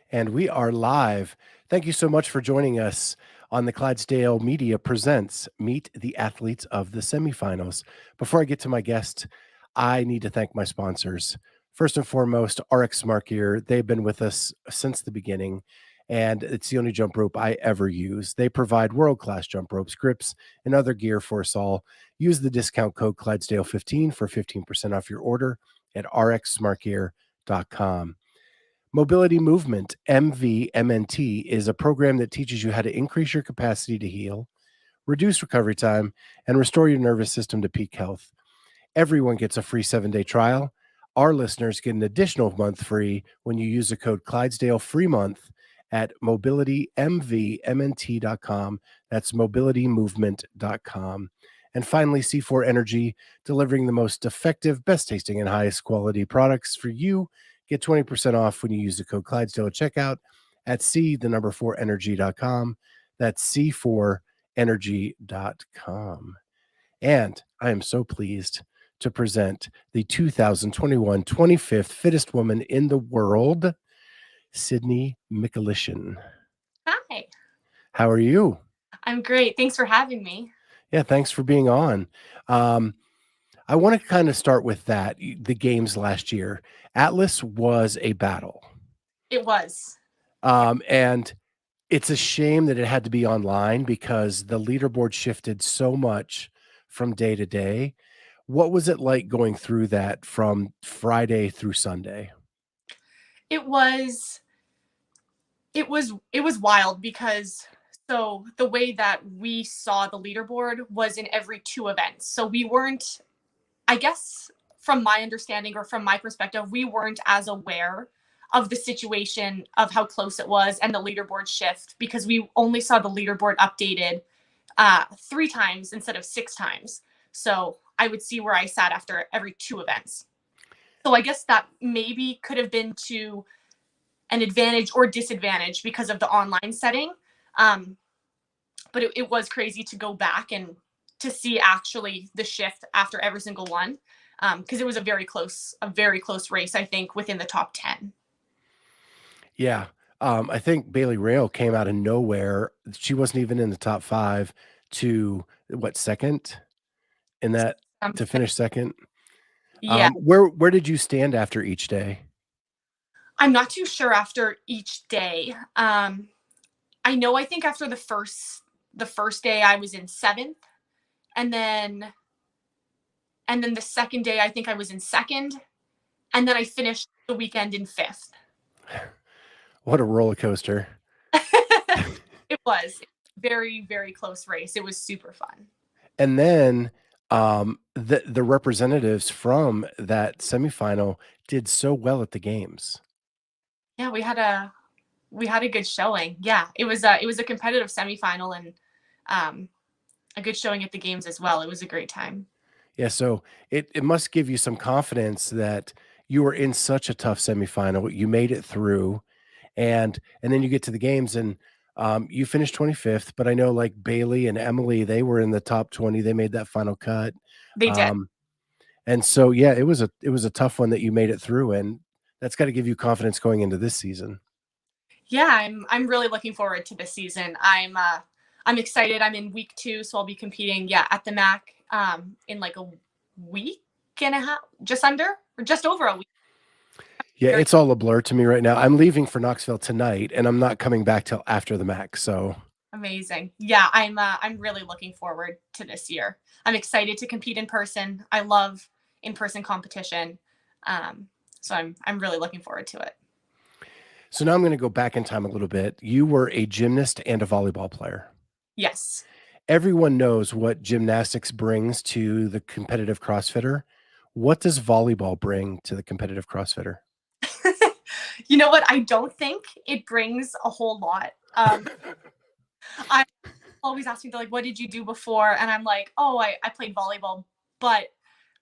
And we are live. Thank you so much for joining us on the Clydesdale Media Presents Meet the Athletes of the Semifinals. Before I get to my guest, I need to thank my sponsors. First and foremost, RX Smart Gear. They've been with us since the beginning, and it's the only jump rope I ever use. They provide world-class jump ropes, grips, and other gear for us all. Use the discount code Clydesdale15 for 15% off your order at rxsmartgear.com. Mobility Movement, MVMNT, is a program that teaches you how to increase your capacity to heal, reduce recovery time, and restore your nervous system to peak health. Everyone gets a free 7-day trial. Our listeners get an additional month free when you use the code Clydesdale free month at mobilitymvmnt.com. That's mobilitymovement.com. And finally, C4 Energy, delivering the most effective, best tasting, and highest quality products for you. Get 20% off when you use the code Clydesdale at checkout at C4energy.com. That's C4energy.com. And I am so pleased to present the 2021 25th fittest woman in the world, Sydney Michalyshen. Hi, How are you? I'm great. Thanks for having me. Yeah, thanks for being on. I want to kind of start with that. The games last year, Atlas was a battle. It was. And it's a shame that it had to be online because the leaderboard shifted so much from day to day. What was it like going through that from Friday through Sunday? It was it was wild because so the way that we saw the leaderboard was in every two events. So we weren't, I guess from my understanding or from my perspective, we weren't as aware of the situation of how close it was and the leaderboard shift because we only saw the leaderboard updated 3 times instead of 6 times. So I would see where I sat after every two events. So I guess that maybe could have been to an advantage or disadvantage because of the online setting. But it was crazy to go back and to see actually the shift after every single one. Because it was a very close race, I think, within the top 10. Yeah. I think Bailey Rail came out of nowhere. She wasn't even in the top 5 to what, second in that, to finish second. Yeah, Where did you stand after each day? I'm not too sure after each day. I know I think after the first day I was in 7th, and then the second day I think I was in 2nd, and then I finished the weekend in 5th. What a roller coaster. It was very, very close race. It was super fun. And then the representatives from that semifinal did so well at the games. Yeah, we had a good showing. Yeah, it was a competitive semifinal and a good showing at the games as well. It was a great time. Yeah, so it must give you some confidence that you were in such a tough semifinal. You made it through, and then you get to the games and you finished 25th. But I know like Bailey and Emily, they were in the top 20. They made that final cut. They did. Um, and so yeah, it was a tough one that you made it through, and that's got to give you confidence going into this season. Yeah, I'm really looking forward to this season. I'm excited. I'm in week 2, so I'll be competing, yeah, at the MAC in like a week and a half, just under or just over a week. Yeah, it's all a blur to me right now. I'm leaving for Knoxville tonight, and I'm not coming back till after the MAC. So Amazing. Yeah, I'm really looking forward to this year. I'm excited to compete in person. I love in-person competition. So I'm really looking forward to it. So now I'm going to go back in time a little bit. You were a gymnast and a volleyball player. Yes. Everyone knows what gymnastics brings to the competitive CrossFitter. What does volleyball bring to the competitive CrossFitter? You know what? I don't think it brings a whole lot. I always ask me, like, what did you do before? And I'm like, oh, I played volleyball, but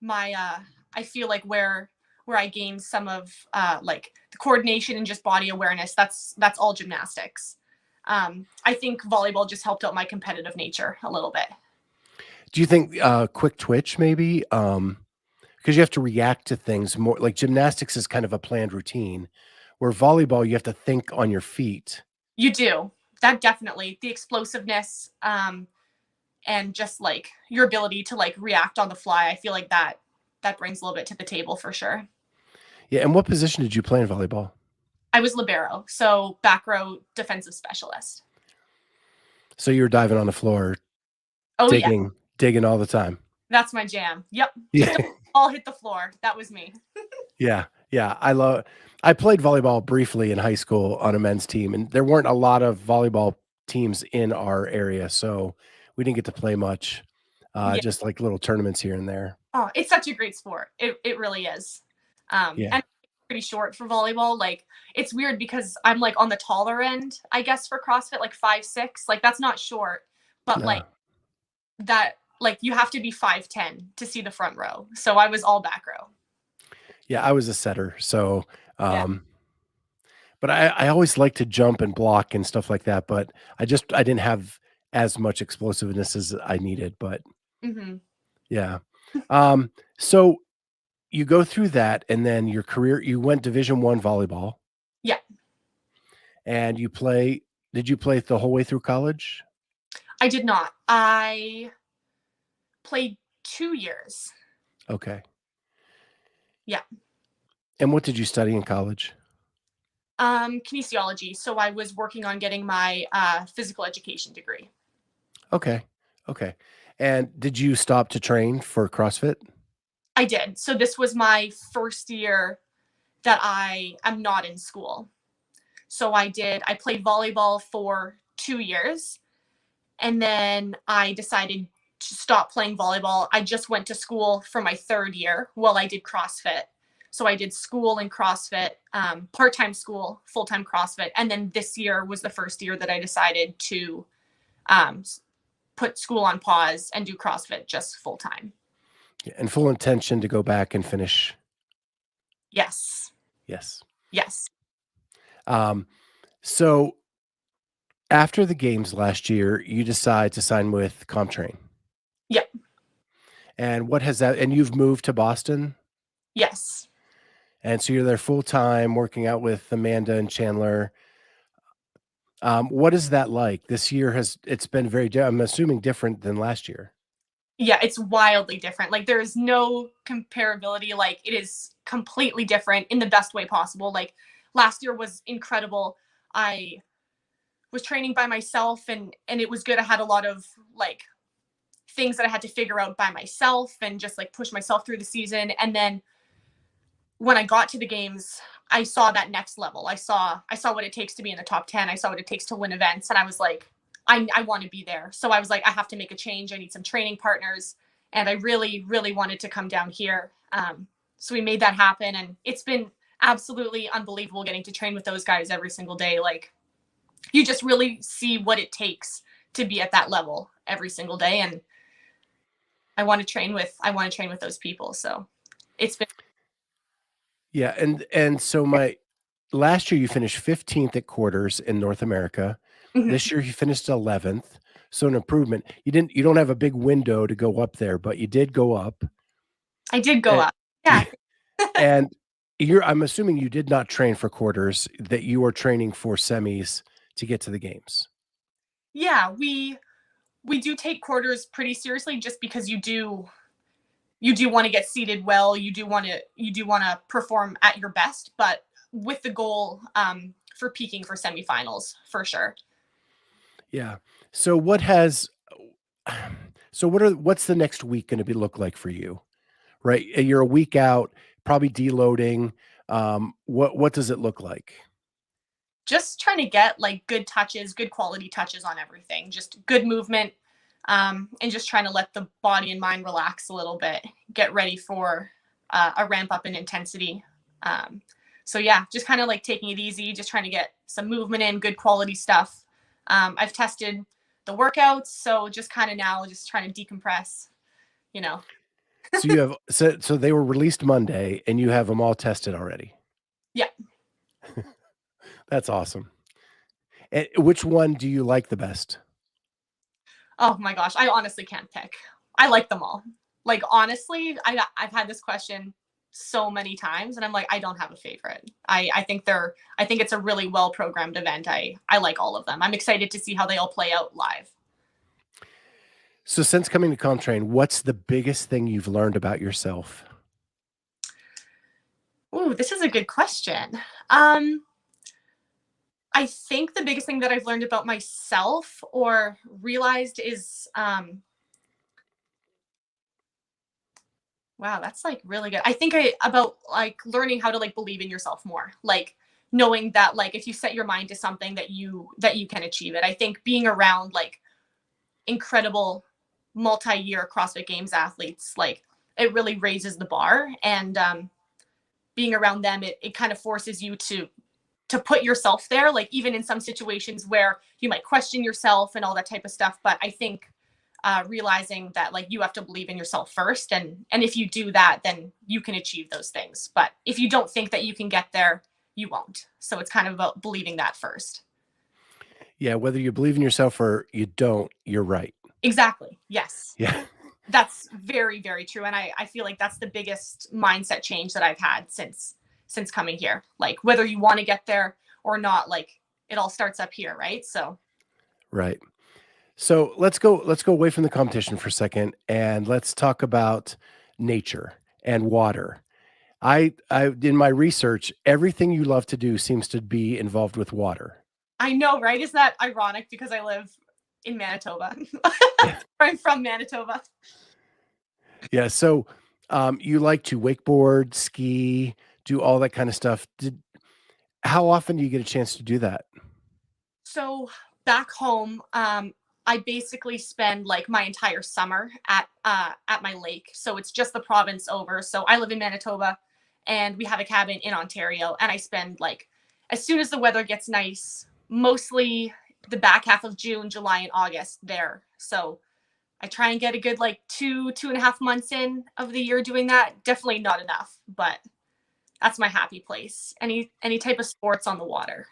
my I feel like where I gained some of like the coordination and just body awareness, that's all gymnastics. I think volleyball just helped out my competitive nature a little bit. Do you think quick twitch maybe? Because you have to react to things more. Like gymnastics is kind of a planned routine, where volleyball, you have to think on your feet. You do. That definitely. The explosiveness, and just like your ability to like react on the fly. I feel like that brings a little bit to the table for sure. Yeah. And what position did you play in volleyball? I was libero, so back row defensive specialist. So you were diving on the floor, Oh yeah, digging all the time. that's my jam. Yep, just Yeah. all hit the floor. That was me. Yeah. Yeah. I played volleyball briefly in high school on a men's team, and there weren't a lot of volleyball teams in our area. So we didn't get to play much, Yeah. just like little tournaments here and there. Oh, it's such a great sport. It really is. Yeah. And pretty short for volleyball. Like it's weird because I'm like on the taller end, I guess, for CrossFit, like 5'6". Like that's not short, but like No. that, like you have to be 5'10" to see the front row. So I was all back row. Yeah. I was a setter. So, Yeah. but I always like to jump and block and stuff like that. But I didn't have as much explosiveness as I needed. But Hmm. yeah. So you go through that, and then your career, you went Division I volleyball, Yeah. and did you play the whole way through college? I did not. I played 2 years. Okay. Yeah. And what did you study in college? Kinesiology. So I was working on getting my physical education degree. Okay. Okay. And did you stop to train for CrossFit? I did. So this was my first year that I am not in school. So I played volleyball for 2 years, and then I decided to stop playing volleyball. I just went to school for my third year while I did CrossFit. So I did school and CrossFit, part-time school, full-time CrossFit. And then this year was the first year that I decided to um, put school on pause and do CrossFit just full-time. Yeah, and full intention to go back and finish. Yes. Yes. Yes. Um, so after the games last year, you decide to sign with CompTrain. Yep. And what has that, and you've moved to Boston? Yes. And so you're there full time working out with Amanda and Chandler. What is that like? This year it's been I'm assuming different than last year. Yeah, it's wildly different. Like there is no comparability. Like it is completely different in the best way possible. Like last year was incredible. I was training by myself, and it was good. I had a lot of like things that I had to figure out by myself and just like push myself through the season. And then when I got to the games, I saw that next level. I saw what it takes to be in the top 10. I saw what it takes to win events. And I was like, I want to be there. So I was like, I have to make a change. I need some training partners. And I really, really wanted to come down here. So we made that happen. And it's been absolutely unbelievable getting to train with those guys every single day. Like you just really see what it takes to be at that level every single day. And I want to train with those people. So it's been. Yeah, and so my last year you finished 15th at quarters in North America. Mhm. This year you finished 11th, so an improvement. You don't have a big window to go up there, but you did go up. I did go And, up. Yeah. and I'm assuming you did not train for quarters, that you are training for semis to get to the games. Yeah, we do take quarters pretty seriously just because you do want to get seated well, you do want to perform at your best, but with the goal for peaking for semifinals for sure. Yeah. So what's the next week going to be look like for you? Right? You're a week out, probably deloading. What does it look like? Just trying to get like good touches, good quality touches on everything, just good movement, and just trying to let the body and mind relax a little bit, get ready for a ramp up in intensity. So yeah, just kind of like taking it easy, just trying to get some movement in, good quality stuff. I've tested the workouts, so just kind of now just trying to decompress, you know. So you have so they were released Monday and you have them all tested already. Yeah. That's awesome. And which one do you like the best? Oh my gosh, I honestly can't pick. I like them all. Like honestly, I've had this question so many times, and I'm like, I don't have a favorite. I think it's a really well programmed event. I like all of them. I'm excited to see how they all play out live. So since coming to ComTrain, what's the biggest thing you've learned about yourself? Ooh, this is a good question. I think the biggest thing that I've learned about myself or realized is, wow, that's like really good. I think about like learning how to like believe in yourself more, like knowing that like if you set your mind to something that you can achieve it. I think being around like incredible multi-year CrossFit Games athletes, like it really raises the bar, and being around them, it kind of forces you to put yourself there, like even in some situations where you might question yourself and all that type of stuff. But I think realizing that like you have to believe in yourself first, and if you do that, then you can achieve those things. But if you don't think that you can get there, you won't. So it's kind of about believing that first. Yeah, whether you believe in yourself or you don't, you're right. Exactly. Yes. Yeah. That's very, very true. And I feel like that's the biggest mindset change that I've had since coming here. Like whether you want to get there or not, like it all starts up here, right? So Right. So let's go away from the competition for a second and let's talk about nature and water. I in my research, everything you love to do seems to be involved with water. I know, right? Is that ironic because I live in Manitoba? Yeah. I'm from Manitoba. Yeah. So you like to wakeboard, ski, do all that kind of stuff. How often do you get a chance to do that? So back home, I basically spend like my entire summer at my lake. So it's just the province over. So I live in Manitoba, and we have a cabin in Ontario. And I spend like as soon as the weather gets nice, mostly the back half of June, July, and August there. So I try and get a good like 2.5 months in of the year doing that. Definitely not enough, but that's my happy place. Any type of sports on the water.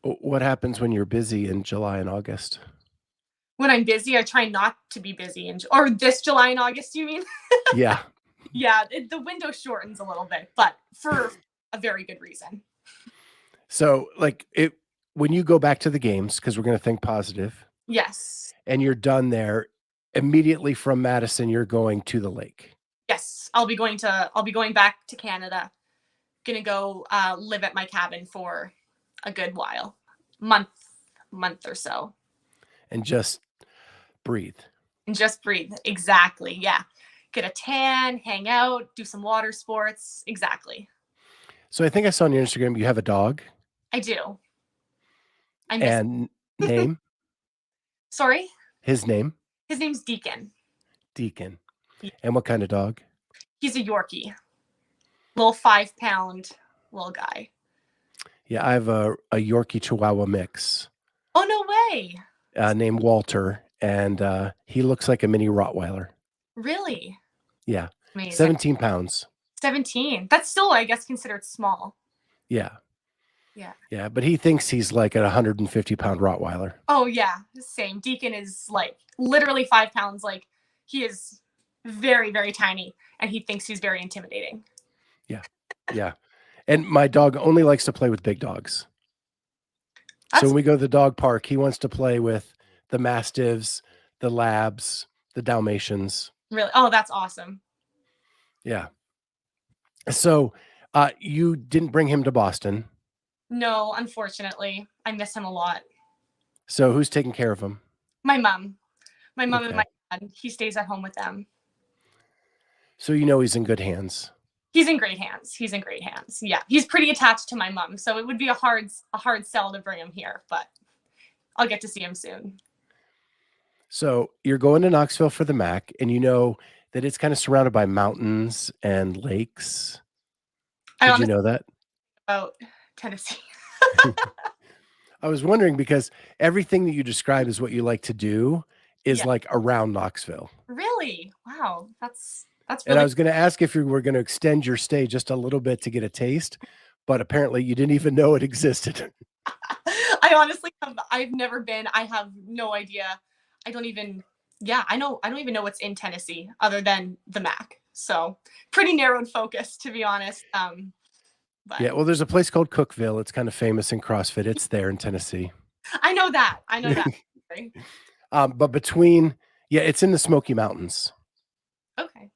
What happens when you're busy in July and August? When I'm busy, I try not to be busy or this July and August, you mean? Yeah. Yeah, the window shortens a little bit, but for a very good reason. So, like, when you go back to the games, because we're going to think positive, Yes. and you're done there, immediately from Madison, you're going to the lake. Yes. I'll be going back to Canada. Gonna go live at my cabin for a good while. Month month or so. And just breathe. And just breathe. Exactly. Yeah. Get a tan, hang out, do some water sports. Exactly. So I think I saw on your Instagram you have a dog I do. I miss and name, Sorry? his name, His name's Deacon. Deacon. And what kind of dog? He's a Yorkie. Little 5 pound little guy. Yeah, I have a Yorkie Chihuahua mix Oh, no way. named Walter, and he looks like a mini Rottweiler. Really? Yeah, Amazing. 17 pounds. 17. That's still, I guess, considered small. Yeah. Yeah. Yeah, but he thinks he's like a 150-pound Rottweiler. Oh, yeah. Same. Deacon is like literally 5 pounds. Like he is very, very tiny, and he thinks he's very intimidating. Yeah. Yeah. And my dog only likes to play with big dogs. So when we go to the dog park, he wants to play with the Mastiffs, the Labs, the Dalmatians. Really? Oh, that's awesome. Yeah. So you didn't bring him to Boston. No, unfortunately. I miss him a lot. So who's taking care of him? My mom. My mom and Okay. my dad. He stays at home with them. So you know he's in good hands. He's in great hands. He's in great hands. Yeah. He's pretty attached to my mom, so it would be a hard sell to bring him here, but I'll get to see him soon. So you're going to Knoxville for the MAC, and you know that it's kind of surrounded by mountains and lakes. Did you know that? About Tennessee. I was wondering because everything that you describe is what you like to do is like around Knoxville. Really? Wow. That's really And I was going to ask if you were going to extend your stay just a little bit to get a taste, but apparently you didn't even know it existed. I honestly I've never been. I have no idea. I don't even know what's in Tennessee other than the MAC. So pretty narrowed focus, to be honest. But Yeah, well, there's a place called Cookville. It's kind of famous in CrossFit. It's there in Tennessee. I know that. I know that. But between, yeah, it's in the Smoky Mountains. Okay.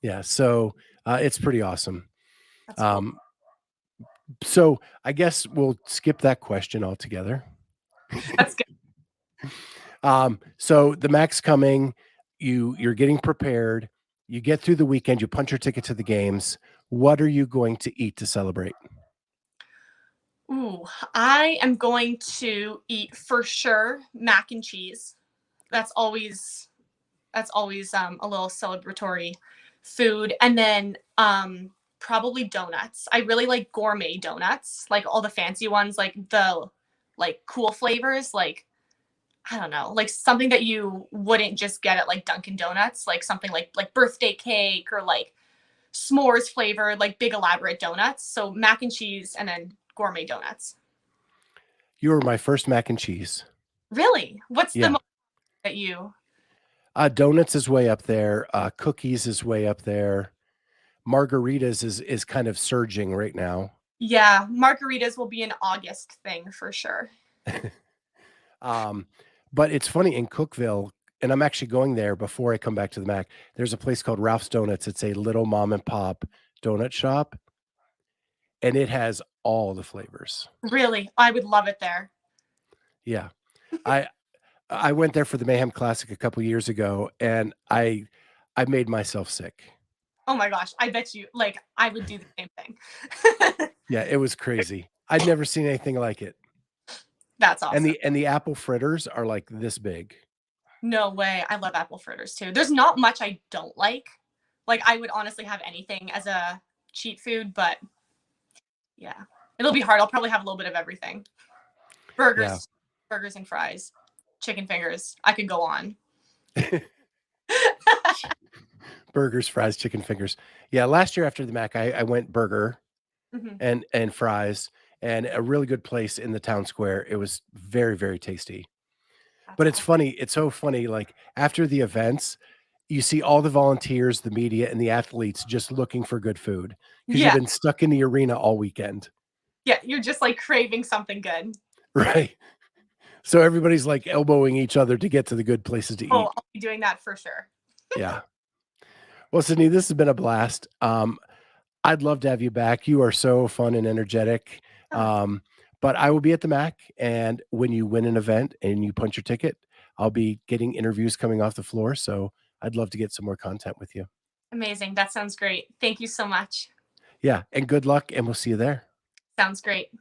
Yeah, so it's pretty awesome. That's cool. So I guess we'll skip that question altogether. That's good. So the MAC's coming, you're getting prepared, you get through the weekend, you punch your ticket to the games. What are you going to eat to celebrate? Ooh, I am going to eat for sure mac and cheese. That's always a little celebratory food. And then probably donuts. I really like gourmet donuts, like all the fancy ones, like the like cool flavors, like I don't know, like something that you wouldn't just get at like Dunkin' Donuts, like something like birthday cake or like s'mores flavored, like big elaborate donuts. So mac and cheese and then gourmet donuts. You were my first mac and cheese. Really? What's the Yeah. most that you? Donuts is way up there. Cookies is way up there. Margaritas is kind of surging right now. Yeah, margaritas will be an August thing for sure. But it's funny in Cookville, and I'm actually going there before I come back to the Mac. There's a place called Ralph's Donuts. It's a little mom and pop donut shop, and it has all the flavors. Really, I would love it there. Yeah. I I went there for the Mayhem Classic a couple years ago, and I made myself sick. Oh my gosh, I bet you like I would do the same thing. Yeah, it was crazy. I'd never seen anything like it. That's And awesome. the apple fritters are like this big. No way. I love apple fritters too. There's not much I don't like. Like I would honestly have anything as a cheat food, but yeah. It'll be hard. I'll probably have a little bit of everything. Yeah. Burgers and fries, chicken fingers. I could go on. Burgers, fries, chicken fingers. Yeah, last year after the Mac, I went burger Mhm. and fries and a really good place in the town square. It was very, very tasty. That's But it's awesome. funny, it's so funny, like, after the events, you see all the volunteers, the media, and the athletes just looking for good food because 'cause you've Yeah. been stuck in the arena all weekend, Yeah, you're just like craving something good. right? So everybody's, like, elbowing each other to get to the good places to Oh, eat. I'll be doing that for sure. Yeah. Well, Sydney, this has been a blast. I'd love to have you back. You are so fun and energetic. Oh, Um, but I will be at the Mac, and when you win an event and you punch your ticket, I'll be getting interviews coming off the floor. So I'd love to get some more content with you. amazing. That sounds great. Thank you so much. Yeah, and good luck, and we'll see you there. Sounds great.